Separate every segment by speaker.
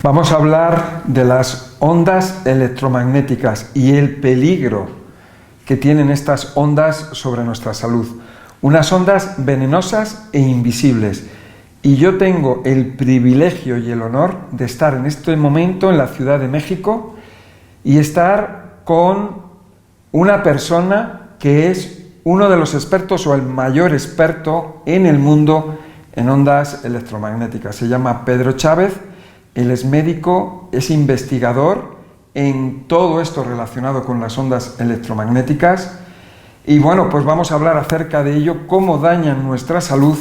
Speaker 1: Vamos a hablar de las ondas electromagnéticas y el peligro que tienen estas ondas sobre nuestra salud. Unas ondas venenosas e invisibles. Y yo tengo el privilegio y el honor de estar en este momento en la Ciudad de México y estar con una persona que es uno de los expertos o el mayor experto en el mundo en ondas electromagnéticas. Se llama Pedro Chávez. Él es médico, es investigador en todo esto relacionado con las ondas electromagnéticas y bueno, pues vamos a hablar acerca de ello, cómo dañan nuestra salud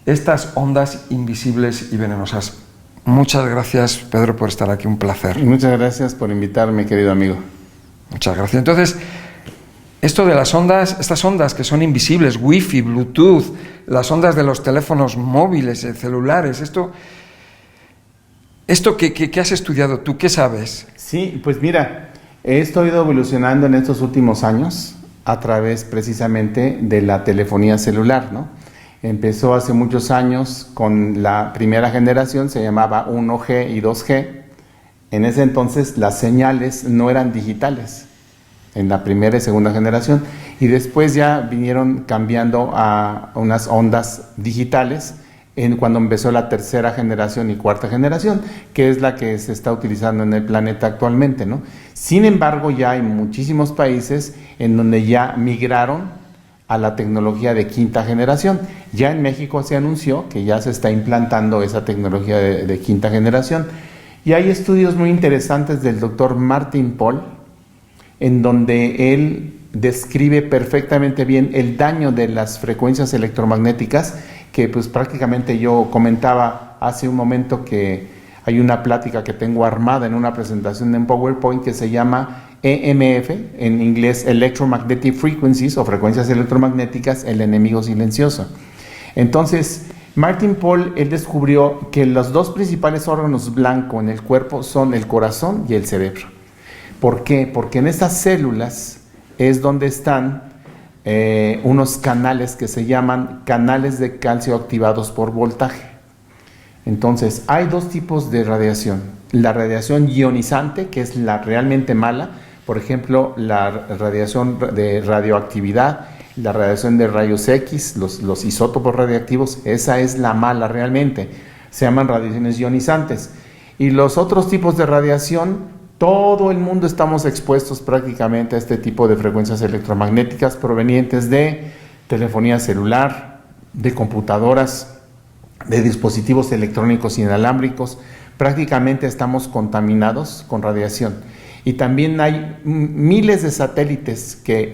Speaker 1: estas ondas invisibles y venenosas. Muchas gracias, Pedro, por estar aquí, un placer.
Speaker 2: Muchas gracias por invitarme, querido amigo.
Speaker 1: Muchas gracias. Entonces, esto de las ondas, estas ondas que son invisibles, Wi-Fi, Bluetooth, las ondas de los teléfonos móviles, celulares, ¿Esto que has estudiado tú? ¿Qué sabes?
Speaker 2: Sí, pues mira, esto ha ido evolucionando en estos últimos años a través precisamente de la telefonía celular, ¿no? Empezó hace muchos años con la primera generación, se llamaba 1G y 2G. En ese entonces las señales no eran digitales, en la primera y segunda generación, y después ya vinieron cambiando a unas ondas digitales, cuando empezó la tercera generación y cuarta generación, que es la que se está utilizando en el planeta actualmente, ¿no? Sin embargo, ya hay muchísimos países en donde ya migraron a la tecnología de quinta generación. Ya en México se anunció que ya se está implantando esa tecnología de quinta generación. Y hay estudios muy interesantes del doctor Martin Pol, en donde él describe perfectamente bien el daño de las frecuencias electromagnéticas, que pues prácticamente yo comentaba hace un momento que hay una plática que tengo armada en una presentación en PowerPoint que se llama EMF, en inglés Electromagnetic Frequencies o frecuencias electromagnéticas, el enemigo silencioso. Entonces, Martin Pol, él descubrió que los dos principales órganos blancos en el cuerpo son el corazón y el cerebro. ¿Por qué? Porque en estas células es donde están unos canales que se llaman canales de calcio activados por voltaje. Entonces, hay dos tipos de radiación. La radiación ionizante, que es la realmente mala, por ejemplo, la radiación de radioactividad, la radiación de rayos X, los isótopos radiactivos, esa es la mala realmente. Se llaman radiaciones ionizantes. Y los otros tipos de radiación, todo el mundo estamos expuestos prácticamente a este tipo de frecuencias electromagnéticas provenientes de telefonía celular, de computadoras, de dispositivos electrónicos inalámbricos. Prácticamente estamos contaminados con radiación. Y también hay miles de satélites que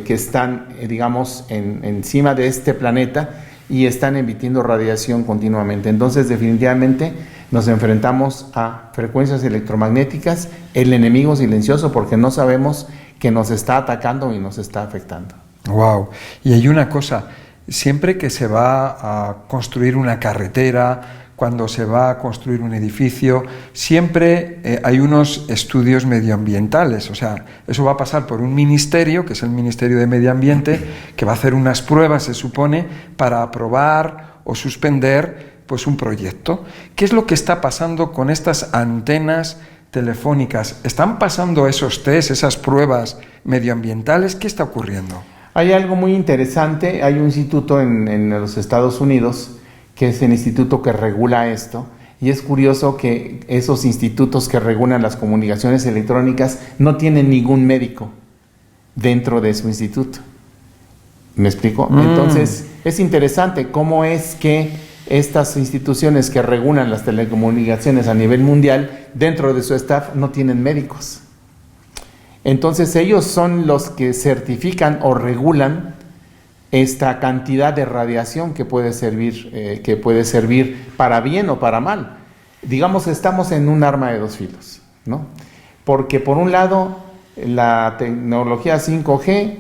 Speaker 2: están, digamos, encima de este planeta y están emitiendo radiación continuamente. Entonces, definitivamente, nos enfrentamos a frecuencias electromagnéticas, el enemigo silencioso, porque no sabemos que nos está atacando y nos está afectando.
Speaker 1: Wow. Y hay una cosa, siempre que se va a construir una carretera, cuando se va a construir un edificio, siempre hay unos estudios medioambientales. O sea, eso va a pasar por un ministerio, que es el Ministerio de Medio Ambiente, que va a hacer unas pruebas, se supone, para aprobar o suspender pues un proyecto. ¿Qué es lo que está pasando con estas antenas telefónicas? ¿Están pasando esos test, esas pruebas medioambientales? ¿Qué está ocurriendo?
Speaker 2: Hay algo muy interesante. Hay un instituto en los Estados Unidos, que es el instituto que regula esto, y es curioso que esos institutos que regulan las comunicaciones electrónicas no tienen ningún médico dentro de su instituto. ¿Me explico? Entonces, es interesante cómo es que estas instituciones que regulan las telecomunicaciones a nivel mundial, dentro de su staff no tienen médicos. Entonces ellos son los que certifican o regulan esta cantidad de radiación que puede servir para bien o para mal. Digamos, estamos en un arma de dos filos, ¿no? Porque por un lado, la tecnología 5G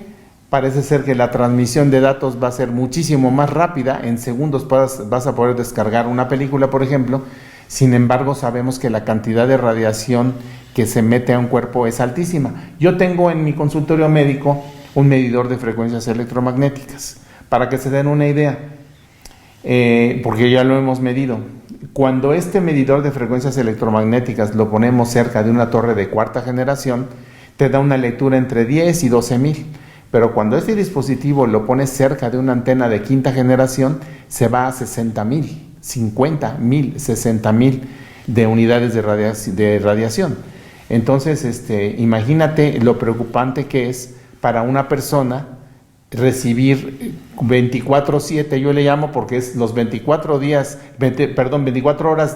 Speaker 2: parece ser que la transmisión de datos va a ser muchísimo más rápida. En segundos vas a poder descargar una película, por ejemplo. Sin embargo, sabemos que la cantidad de radiación que se mete a un cuerpo es altísima. Yo tengo en mi consultorio médico un medidor de frecuencias electromagnéticas, para que se den una idea, porque ya lo hemos medido. Cuando este medidor de frecuencias electromagnéticas lo ponemos cerca de una torre de cuarta generación, te da una lectura entre 10 y 12,000. Pero cuando este dispositivo lo pones cerca de una antena de quinta generación, se va a 60,000, 50,000, 60,000 de unidades de radiación. Entonces, imagínate lo preocupante que es para una persona recibir 24/7, yo le llamo porque es los 24 horas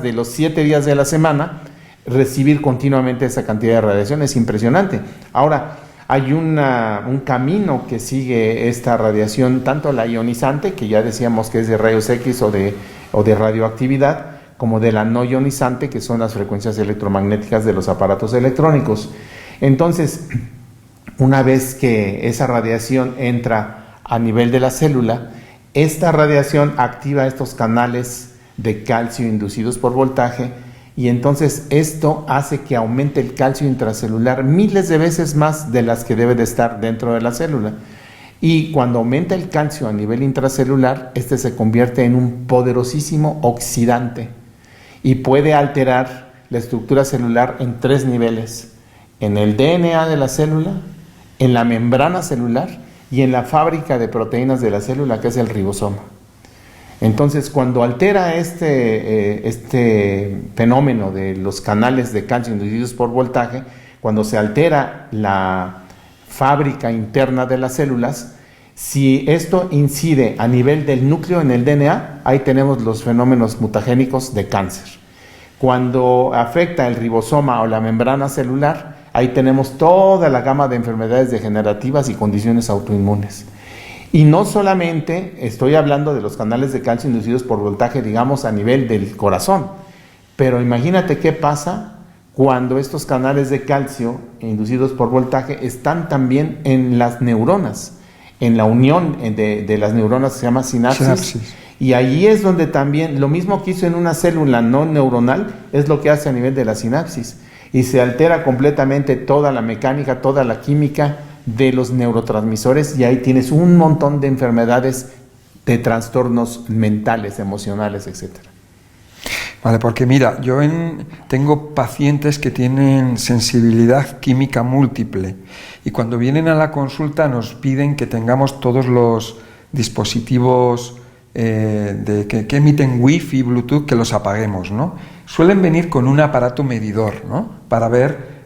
Speaker 2: de los 7 días de la semana, recibir continuamente esa cantidad de radiación. Es impresionante. Ahora, hay un camino que sigue esta radiación, tanto la ionizante, que ya decíamos que es de rayos X o de radioactividad, como de la no ionizante, que son las frecuencias electromagnéticas de los aparatos electrónicos. Entonces, una vez que esa radiación entra a nivel de la célula, esta radiación activa estos canales de calcio inducidos por voltaje, y entonces esto hace que aumente el calcio intracelular miles de veces más de las que debe de estar dentro de la célula. Y cuando aumenta el calcio a nivel intracelular, este se convierte en un poderosísimo oxidante y puede alterar la estructura celular en 3 niveles: en el DNA de la célula, en la membrana celular y en la fábrica de proteínas de la célula, que es el ribosoma. Entonces, cuando altera este fenómeno de los canales de calcio inducidos por voltaje, cuando se altera la fábrica interna de las células, si esto incide a nivel del núcleo en el DNA, ahí tenemos los fenómenos mutagénicos de cáncer. Cuando afecta el ribosoma o la membrana celular, ahí tenemos toda la gama de enfermedades degenerativas y condiciones autoinmunes. Y no solamente estoy hablando de los canales de calcio inducidos por voltaje, digamos, a nivel del corazón, pero imagínate qué pasa cuando estos canales de calcio inducidos por voltaje están también en las neuronas, en la unión de las neuronas, se llama sinapsis. Y allí es donde también, lo mismo que hizo en una célula no neuronal, es lo que hace a nivel de la sinapsis. Y se altera completamente toda la mecánica, toda la química de los neurotransmisores, y ahí tienes un montón de enfermedades, de trastornos mentales, emocionales, etcétera.
Speaker 1: Vale, porque mira, tengo pacientes que tienen sensibilidad química múltiple, y cuando vienen a la consulta nos piden que tengamos todos los dispositivos que emiten Wi-Fi, Bluetooth, que los apaguemos, ¿no? Suelen venir con un aparato medidor, ¿no? Para ver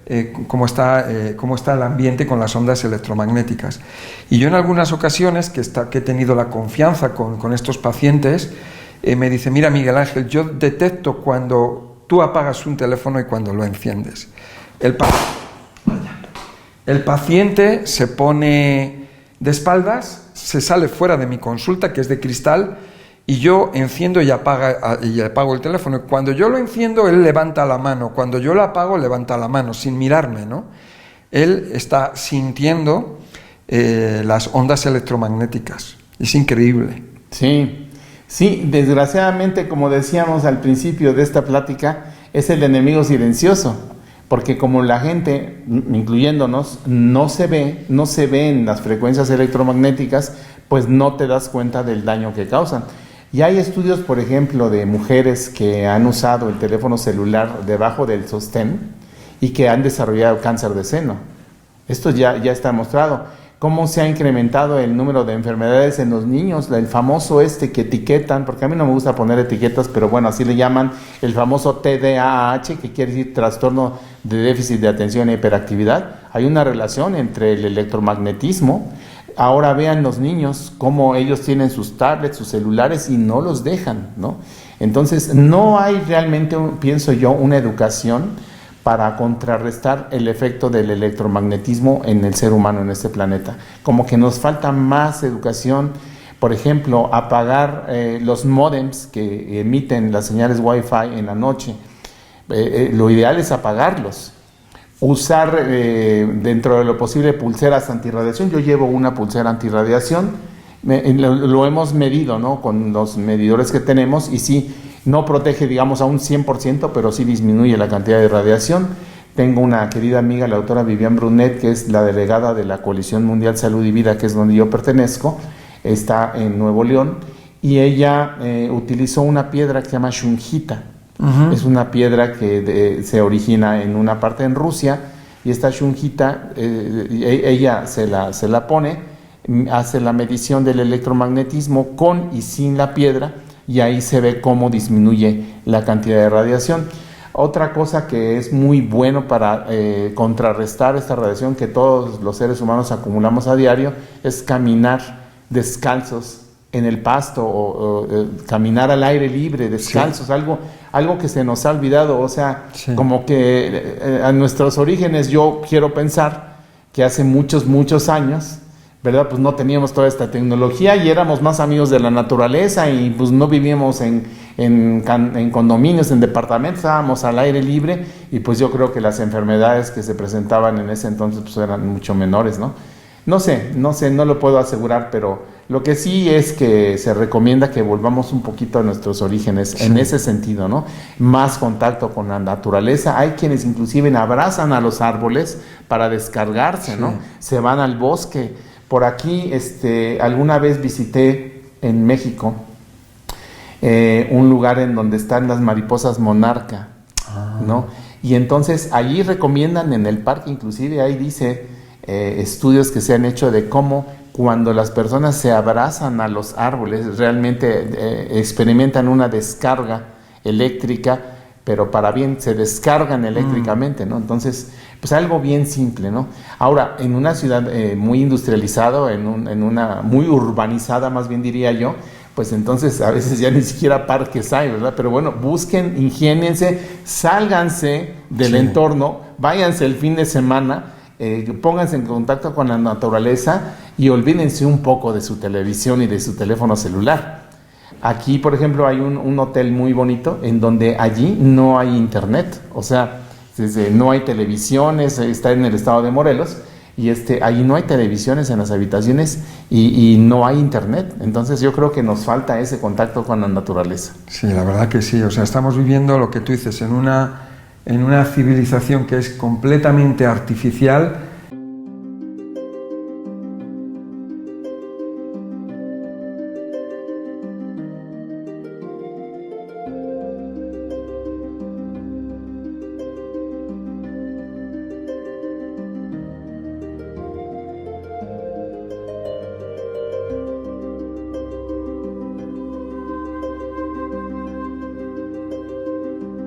Speaker 1: cómo está el ambiente con las ondas electromagnéticas. Y yo en algunas ocasiones que he tenido la confianza con estos pacientes, me dice: mira, Miguel Ángel, yo detecto cuando tú apagas un teléfono y cuando lo enciendes. El paciente se pone de espaldas, se sale fuera de mi consulta, que es de cristal, y yo enciendo y apago el teléfono. Cuando yo lo enciendo, él levanta la mano. Cuando yo lo apago, levanta la mano, sin mirarme, ¿no? Él está sintiendo las ondas electromagnéticas. Es increíble.
Speaker 2: Sí, desgraciadamente, como decíamos al principio de esta plática, es el enemigo silencioso. Porque como la gente, incluyéndonos, no se ve en las frecuencias electromagnéticas, pues no te das cuenta del daño que causan. Y hay estudios, por ejemplo, de mujeres que han usado el teléfono celular debajo del sostén y que han desarrollado cáncer de seno. Esto ya está mostrado. Cómo se ha incrementado el número de enfermedades en los niños, el famoso que etiquetan, porque a mí no me gusta poner etiquetas, pero bueno, así le llaman, el famoso TDAH, que quiere decir trastorno de déficit de atención e hiperactividad. Hay una relación entre el electromagnetismo. Ahora vean los niños cómo ellos tienen sus tablets, sus celulares, y no los dejan, ¿no? Entonces no hay realmente, pienso yo, una educación para contrarrestar el efecto del electromagnetismo en el ser humano en este planeta. Como que nos falta más educación. Por ejemplo, apagar los módems que emiten las señales Wi-Fi en la noche. Lo ideal es apagarlos. Usar dentro de lo posible pulseras antirradiación. Yo llevo una pulsera antirradiación. Lo hemos medido, ¿no?, con los medidores que tenemos, y sí, no protege, digamos, a un 100%, pero sí disminuye la cantidad de radiación. Tengo una querida amiga, la doctora Vivian Brunet, que es la delegada de la Coalición Mundial Salud y Vida, que es donde yo pertenezco, está en Nuevo León, y ella utilizó una piedra que se llama shungita. Es una piedra que se origina en una parte en Rusia, y esta shunjita, ella se la pone, hace la medición del electromagnetismo con y sin la piedra, y ahí se ve cómo disminuye la cantidad de radiación. Otra cosa que es muy bueno para contrarrestar esta radiación que todos los seres humanos acumulamos a diario es caminar descalzos en el pasto o caminar al aire libre, descalzos, sí. algo que se nos ha olvidado, o sea, sí. Como que a nuestros orígenes yo quiero pensar que hace muchos años, ¿verdad? Pues no teníamos toda esta tecnología y éramos más amigos de la naturaleza y pues no vivíamos en condominios, en departamentos, estábamos al aire libre y pues yo creo que las enfermedades que se presentaban en ese entonces pues eran mucho menores, ¿no? No sé, no lo puedo asegurar, pero lo que sí es que se recomienda que volvamos un poquito a nuestros orígenes, sí. En ese sentido, ¿no? Más contacto con la naturaleza. Hay quienes inclusive abrazan a los árboles para descargarse, sí. ¿no? Se van al bosque. Por aquí, alguna vez visité en México un lugar en donde están las mariposas monarca, ¿no? Y entonces allí recomiendan en el parque, inclusive ahí dice estudios que se han hecho de cómo cuando las personas se abrazan a los árboles realmente experimentan una descarga eléctrica, pero para bien, se descargan eléctricamente, ¿no? Entonces, pues algo bien simple, ¿no? Ahora, en una ciudad muy industrializada, en una muy urbanizada, más bien diría yo, pues entonces a veces ya ni siquiera parques hay, ¿verdad? Pero bueno, busquen, ingéniense, sálganse del sí. entorno, váyanse el fin de semana, pónganse en contacto con la naturaleza y olvídense un poco de su televisión y de su teléfono celular. Aquí, por ejemplo, hay un hotel muy bonito en donde allí no hay internet, o sea, no hay televisiones, está en el estado de Morelos, y allí no hay televisiones en las habitaciones y no hay internet. Entonces yo creo que nos falta ese contacto con la naturaleza.
Speaker 1: Sí, la verdad que sí, o sea, estamos viviendo lo que tú dices en una civilización que es completamente artificial,